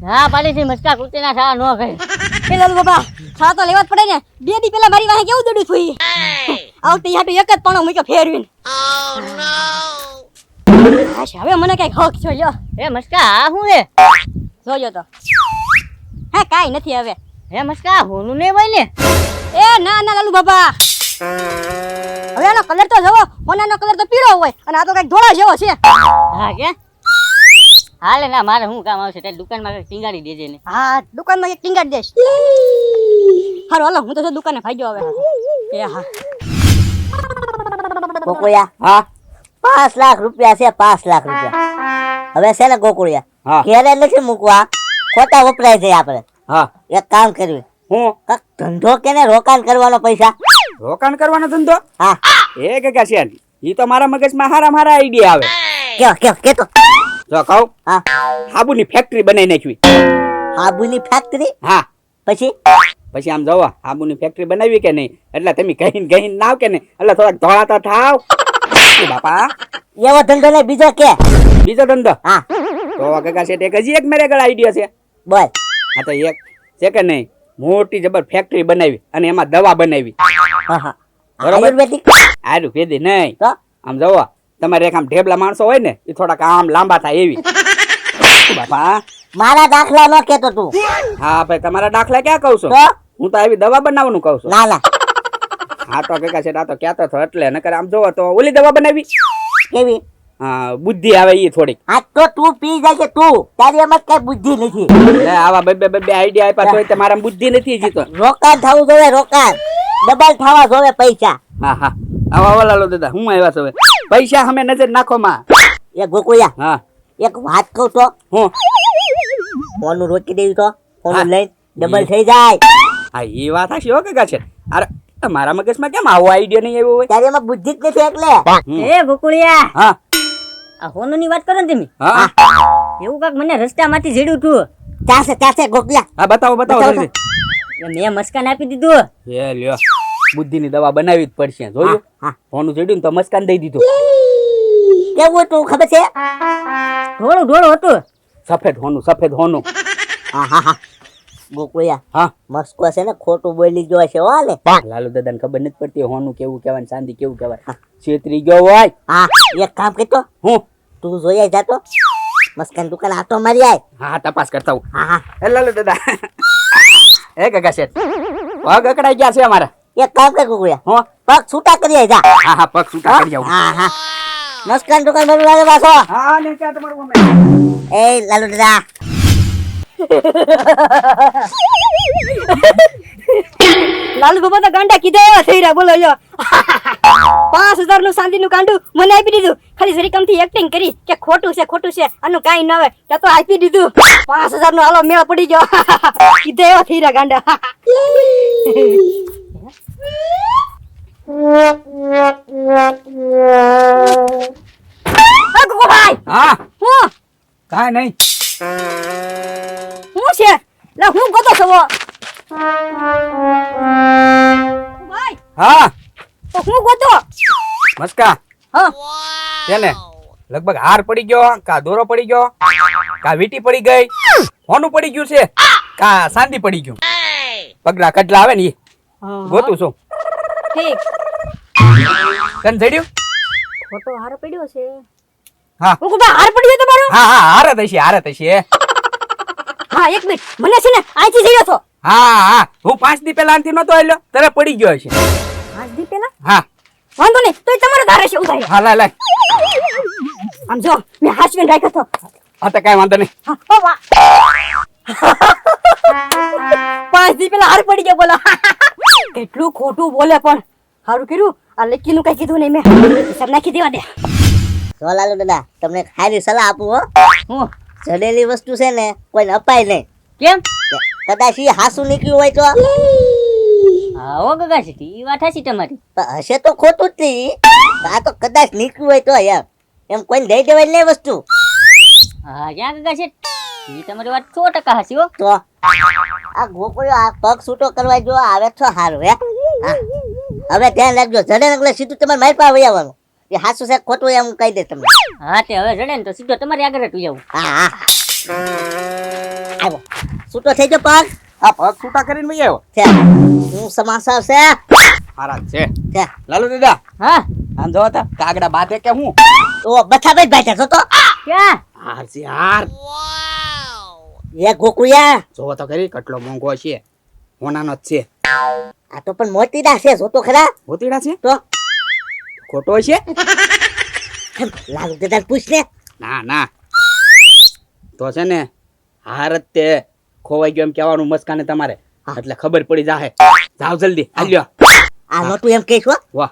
હા પાડી થી મસ્કા કુતીના છા નો ગઈ. એ લાલુ બાબા છા તો લેવા જ પડે ને. 2 દી પહેલા મારી વાહે કેવું દડું થયું. આવતી હાટુ એક જ પણો મૂક્યો ફેરવીને. હવે મને કઈ હક છો લ્યો. એ મસ્કા આ હું હે જોયો તો. હા કાઈ નથી હવે. હે મસ્કા હોનું ને હોય ને. એ ના ના લાલુ બાબા. હવે આનો કલર તો જવો. હોનાનો કલર તો પીળો હોય અને આ તો કઈક ધોળા જેવો છે. હા કે હાલે ના મારે હું કામ આવશે તે દુકાનમાં કઈ ટીંગાડી દેજે ને. હા દુકાનમાં એક ટીંગાડી દેશ. હારો હાલો હું તો જો દુકાને ભાગ્યો હવે. એ હા ગોકુળિયા હા 5 લાખ રૂપિયા છે 5 લાખ રૂપિયા હવે છે ને ગોકુળિયા હા. ઘેરે નથી મૂકવા ખોટા વપરાય છે આપણે હા એક કામ કરવી હું કાક ધંધો કેને રોકાણ કરવાનો પૈસા રોકાણ કરવાનો ધંધો હા એ કે છે ઈ તો મારા મગજમાં હારા આઈડિયા આવે. કે તો જો કહું હા સાબુની ફેક્ટરી બનાવી નાખવી. સાબુની ફેક્ટરી હા પછી પછી આમ જોવો સાબુની ફેક્ટરી બનાવી કે નહીં એટલે તમે ગહીને નાવ કે નહીં એટલે થોડાક ધોળા તો થાવ. બાપા એવો ધંધો ને બીજો કે બીજો ધંધો હા તો કાકા છે એક હજી એક મેરે ગળ આઈડિયા છે. બોલ હા તો એક છે કે નહીં મોટી જબર ફેક્ટરી બનાવી અને એમાં દવા બનાવી. હા હા બરોબર. આયુર્વેદિક આયુર્વેદિક નહીં તો આમ જોવો તમારે એક આમ ઢેબલા માણસો હોય ને એ થોડાક આમ લાંબા થાય એવી. બાપા મારા દાખલા નો કેતો તું હા ભાઈ તમારા દાખલા ક્યાં કહું છું તો હું તો આવી દવા બનાવવાનું કહું છું. ના ના હા તો કાકા છે આ તો કહેતો હતો એટલે નકર આમ જોવો તો ઓલી દવા બનાવી કેવી હા બુદ્ધિ આવે એ થોડીક. આ તો તું પી જાય છે તું તારી એમાં કઈ બુદ્ધિ નથી લે આવા બે આઈડિયા આપ્યા તોય તમારા બુદ્ધિ નથી જીતો. રોકાણ થવું જોવે રોકાણ ડબલ થવા જોવે પૈસા હા હા આવા ઓલાલો દાદા હું આવ્યા છો હવે પૈસા અમે નજર નાખો માં. એ ગોકુળિયા હા એક વાત કહું તો હું ફોન રોકી દેવી તો ફોન હા. લઈને ડબલ થઈ જાય હા એ વાત હશે હો કાકા છે. અરે મારા મગજમાં કેમ આવો આઈડિયા નહીં આવ્યો હોય. તારી એમાં બુદ્ધિ જ નથી એટલે એ ગોકુળિયા હા આ હોનું ની વાત કરો ને તમે હા એવું કાક મને રસ્તામાંથી જેડ્યું તું. ચાસે ગોકુળિયા હા બતાવો બતાવો. જલ્દી. એટલે મેં મસ્કાન આપી દીધું. એ લ્યો બુદ્ધિની દવા બનાવી જ પડશે જોયું. હા. ફોનું ચડ્યું ને તો મસ્કાન દઈ દીધું. કેવું હતું ખબર છે ધોળું હતું. સફેદ હોનું હા હા હા ગોકુળિયા હા મસ્કો છે ને ખોટું બોલી ગયો છે હો લે લાલુ દાદાને ખબર નથી પડતી હોનું કેવું કહેવાય ને ચાંદી કેવું કહેવાય. છેતરી ગયો હોય હા એક કામ કરતો હું તું જોઈ આય જાતો મસ્કાન દુકાન આટો મારી આય હા તપાસ કરતા હું. હા હા એ લાલુ દાદા એ કાકા શેઠ પગ અકડાઈ ગયા છે અમારા. એક કામ કર ગોકુળિયા હો પગ છૂટા કરી આય જા હા હા પગ છૂટા કરી આવું. હા હા મસ્કાન દુકાન બંધ લાગે પાછો હા ને ક્યાં તમારું અમે એ લાલુ દાદા લાલુ બાબા તો ગાંડા કીધા એવા થઈ રહ્યા બોલો યો 5000 નું શાંતિ નું કાંડું મને આપી દીધું ખાલી જરીકમથી એક્ટિંગ કરી કે ખોટું છે આનું કાઈ ન આવે ત્યાં તો આપી દીધું 5000 નો હાલો મેળ પડી ગયો કીધા એવા થઈ રહ્યા ગાંડા આ ગોગોભાઈ હા હું કાંઈ નહીં હું છે લે હું ગોતો છો ભાઈ હા તો હું ગોતો મસ્કા હા તેને લગભગ હાર પડી ગયો કા દોરો પડી ગયો કા વીટી પડી ગઈ હોનું પડી ગયું છે કા સાંદી પડી ગયું પગલા કડલા આવે ને એ ગોતું છું. ઠીક તને જડ્યું ફોટો હારો પડ્યો છે હા હું કહું હાર પડ્યો તમારો હા હા હારત હશે હા એક મિનિટ મને છે ને આથી જઈયો છો હા હા હું 5 દી પહેલા આનથી નતો આલ્યો તારે પડી ગયો હશે. 5 દી પહેલા હા વાંધો નહીં તોય તમારો ધારે છે ઉધારી હા લાય આમ જો મેં હાચવીને રાખ્યો તો હા તો કાંઈ વાંધો નહીં. હા, ઓ વાહ 5 દી પહેલા હાર પડી ગયો બોલો કેટલું ખોટું બોલે પણ હારું કર્યું આ લકીનું કઈ કીધું નહીં મેં હિસાબ નાખી દેવા દે જો લાલુ દાદા તમને ખારી સલાહ આપું હો હું જડેલી વસ્તુ છે ને કોઈને અપાય નહીં કેમ કદાચ ઈ હાસુ નીકળ્યું હોય તો હા ઓ કાકા છે ઈ વાત હશે તમારી. પણ હશે તો ખોટું જ નહીં આ તો કદાચ નીકળ્યું હોય તો એમ કોઈને દઈ દેવાય નહીં વસ્તુ હા ક્યાં કાકા છે ઈ તમારી વાત 100% હશે હો. તો આ ગોકુળિયો આ પગ છૂટો કરવા જો આવે તો સારું હે હા હવે ધ્યાન રાખજો જડે ને એટલે સીધું તમારે મારી પાસે વહી આવવાનું એ હાસુ છે ખોટું એમ કહી દે તમને હા તે હવે જડે ને તો સીધો તમારી આગળ જ જાવું. હા હા આવો છૂટો થઈ ગયો પગ આ પગ છૂટા કરીને વહી આવ્યો. છે હું સમાચાર છે હારા છે. છે લાલુ દાદા હા આમ જો તા કાગડા બાતે કે હું તો બથાભાઈ બેઠા છો તો ક્યાં હાર છે હાર. એ ગોકુળિયા જોવો તો ખરી કેટલો મોંઘો છે. હોનાનો જ છે. આ તો પણ મોતીડા છે જો તો ખરા મોતીડા છે તો ખોટો છે. લાલુ દાદા પૂછ ને ના ના તો છે ને હાર જ તે ખોવાઈ ગયો એમ કહેવાનું મસ્કાને તમારે એટલે ખબર પડી જાહે. જાવ જલ્દી હાલ્યો. આ નોટું એમ કહીશ હો વાહ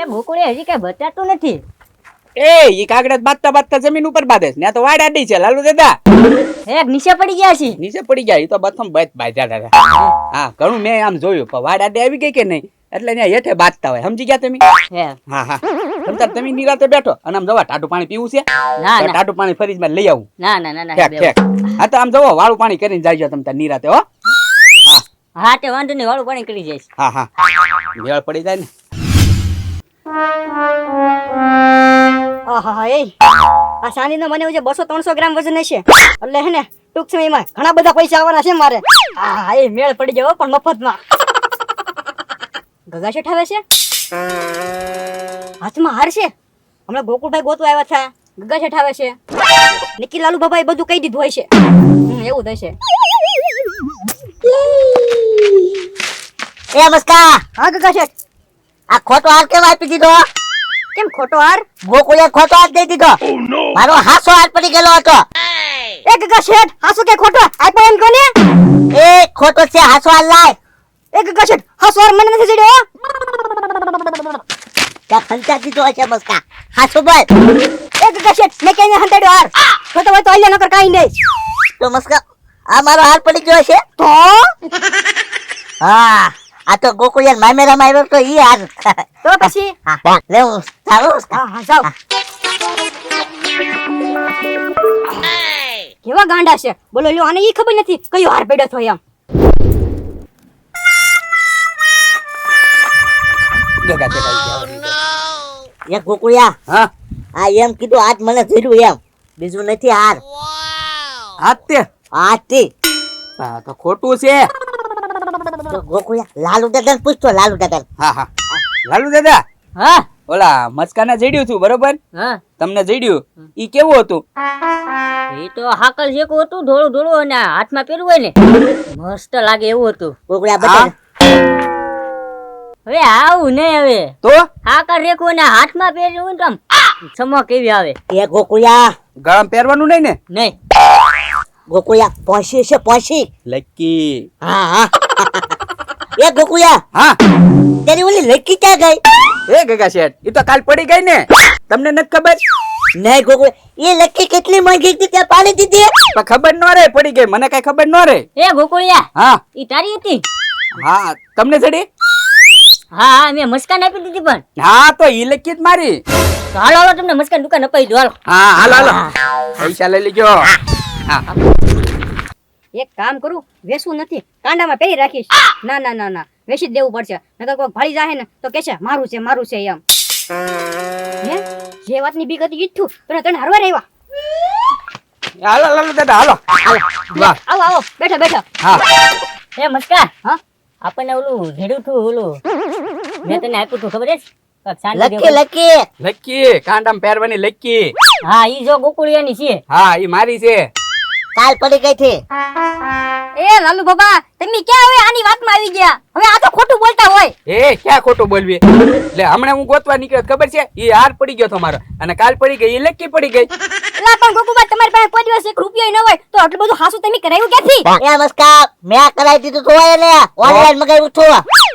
એ ગોકુળે હજી કઈ બચાતું નથી. એ ઈ કાગડા બાતતા બાતતા જમીન ઉપર બાંધે છે. ને આ તો વાડ આડી છે લાલુ દાદા. એક નીચે પડી ગયા છે. નીચે પડી ગયા. ઈ તો બથમ બાંધ્યા હતા. હા ઘણું મેં આમ જોયું પણ વાડ આડી આવી ગઈ કે નહીં એટલે ત્યાં હેઠે બાંધતા હોય સમજી ગયા તમે. હે હા હા તમતાર તમે નિરાતે બેઠો અને આમ જવા ટાટું પાણી પીવું છે. ના તો ના ટાટું પાણી ફરીજમાં લઈ આવું. ના ના ના ના ઠેક ઠેક. હા તો આમ જવો વાળું પાણી કરીને જાયજો તમતાર નિરાતે હો. હા હા તે વાંધો નહીં વાળું પાણી કરી જઈશ. હા હા મેળ પડી જાય ને. આહા એ આ સાંજનો મને જે 200-300 ગ્રામ વજન હશે એટલે હે ને ટૂંક સમયમાં ઘણા બધા પૈસા આવવાના છે મારે. હા એ મેળ પડી ગયો પણ મફતમાં. ગગા શેઠ આવે છે હાથમાં હાર છે. હમણાં ગોકુળભાઈ ગોતવા આવ્યા હતા. ગગા શેઠ આવે છે. નિકી લાલુ બાબા એ બધું કહી દીધું હોય છે. એવું જ હશે. એ મસ્કા હા ગગા શેઠ આ ખોટો હાર કેમ આપી દીધો કેમ ખોટો હાર? ગોકુળિયા ખોટો હાર દઈ દીધો મારો હાસો હાર પડી ગયેલો હતો એ ગગા શેઠ હાસુ કે ખોટો આપ્યો એમ કોને? એ ખોટો છે હાસો હાર લાય એ ગગા શેઠ હાસુ હાર મને નથી જડ્યો. ત્યાં ખંચા દીધો હશે મસ્કા હાસો બોલ એ ગગા શેઠ મેં કઈને હંતાડ્યો હાર. ખોટો હોય તો અલ્યા નકર કાઈ નહીં. તો મસ્કા આ મારો હાર પડી ગયો છે તો હા આ તો ગોકુળિયા મામેરા માર્યો તો ઈ હાર તો પછી હા લે હું સારું મસ્કા હા જાઓ. કેવા ગાંડા છે બોલો લ્યો આને ઈ ખબર નથી કયો હાર પડ્યો થયો એમ. ગગા છે કાઈ એ ગોકુળિયા હા આ એમ કીધું આજ મને ધીર્યું એમ બીજું નથી હાર હાથ તે આથી હા તો ખોટું છે. તો ગોકુળિયા લાલુ દાદા પૂછતો લાલુ દાદા હા હા લાલુ દાદા હા ઓલા મસ્કાને જડ્યું હતું બરોબર હા તમને જડ્યું ઈ કેવું હતું? એ તો હાકલ જેવું હતું ધોળું ધોળું અને હાથમાં પહેરવું હોય ને મસ્ત લાગે એવું હતું. ગોકુળિયા હા? બતા હવે આવું નહીં હવે તો હાકલ રેખું ને હાથમાં પહેર્યું ને આમ ચમક એવી આવે. એ ગોકુળિયા ગળામાં પહેરવાનું નહીં ને? નહીં ગોકુળિયા પહોંચી છે પહોંચી લકી. હા હા એ ગોકુળિયા હા તેરી ઓલી લકી ક્યાં ગઈ એ ગગા શેઠ ઈ તો કાલ પડી ગઈ ને તમને નથી ખબર? નહીં ગોકુળિયા એ લકી કેટલી માંગી હતી ત્યાં પાડી દીધી પણ ખબર ન રે પડી ગઈ મને કઈ ખબર ન રે. એ ગોકુળિયા હા ઈ તારી હતી. હા તમને જડી? હા હા મેં મસ્કાન આપી દીધી પણ. હા તો ઈ લકી જ મારી. તો હાલો હાલો તમને મસ્કાન દુકાન અપાઈ દો હાલો. હા હાલો હાલો પૈસા લઈ લેજો. હા એક કામ કરું વેસવું નથી કાંડામાં પહેરી રાખીશ. ના ના ના ના વેસી જ દેવું પડશે નકર કોઈ ભાળી જાય ને તો કે છે મારું છે એમ. હે જે વાતની બીક હતી ઈ જ થયું પણ તને હરવા રહેવા. હાલો હાલો દાદા હાલો. વાહ આવો આવો બેઠા બેઠા. હા એ મસ્કા હા આપણને ઓલું ભેડું થયું ઓલું મેં તને આપ્યું તું ખબર છે કાંઈક સાંજે લકી દેવું. લકી લકી કાંડામાં પહેરવાની લકી. હા ઈ જો ગોકુળિયાની છે. હા ઈ મારી છે. કાલ પડી ગઈ થી એ લાલુ બાબા તમે ક્યાં હવે આની વાતમાં આવી ગયા? હવે આ તો ખોટું બોલતા હોય. એ ક્યાં ખોટું બોલવી? એટલે હમણાં હું ગોતવા નીકળ્યો ખબર છે ઈ હાર પડી ગયો તમારો અને કાલ પડી ગઈ ઈ લકી પડી ગઈ. એલા પણ ગોકુબા તમારી પાસે કોઈ દિવસ 1 રૂપિયો ન હોય તો આટલું બધું હાસુ તમે કરાવ્યું ક્યાંથી? એ મસ્કા મેં કરાવી દીધું તો હોય ને ઓનલાઈન મગાવ્યું તો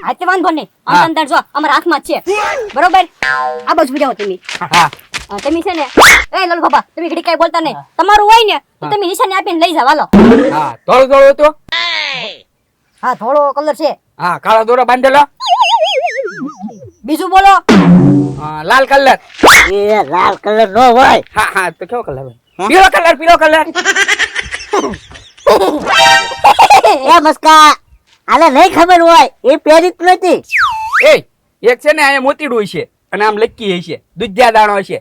હા તે વાંધો નહીં હા. અંતર જો અમારા હાથમાં જ છે બરોબર. આ બાજુ જાઓ તમે. હા તમે છે ને એ લાલુ બાબા તમે ઘડી કઈ બોલતા નહીં. તમારું હોય ને તો તમે નિશાની આપીને લઈ જાવ હાલો. હા થોડું થોડું હતું. હા થોડો કલર છે. હા કાળો દોરો બાંધેલો. બીજું બોલો. હા, લાલ કલર. એ લાલ કલર નો હોય હા હા તો કેવો કલર હોય? પીળો કલર પીળો કલર. એ મસ્કા આને નહીં ખબર હોય એ પહેરી જ નથી એ એક છે ને અહીંયા મોતીડું છે અને આમ લક્કી છે દૂધિયા દાણો છે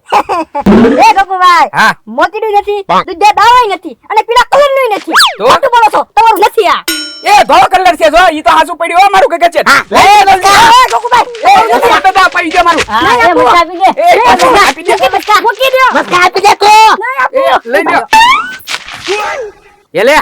એ ગોપુભાઈ હા મોતીડું નથી દૂધિયા દાવાય નથી અને પીળા કલરનું નથી તો? ખોટું બોલો છો તમારું નથી આ એ ધોળો કલર છે જો ઈ તો હાસુ પડ્યું હો મારું કે છે એ ગોપુભાઈ એ દાદા પાઈ દે મારું હા એ મસ્કા આપી દે એ મસ્કા આપી દે મૂકી દો મસ્કા આપી દે તો એ લઈ લ્યો એ લે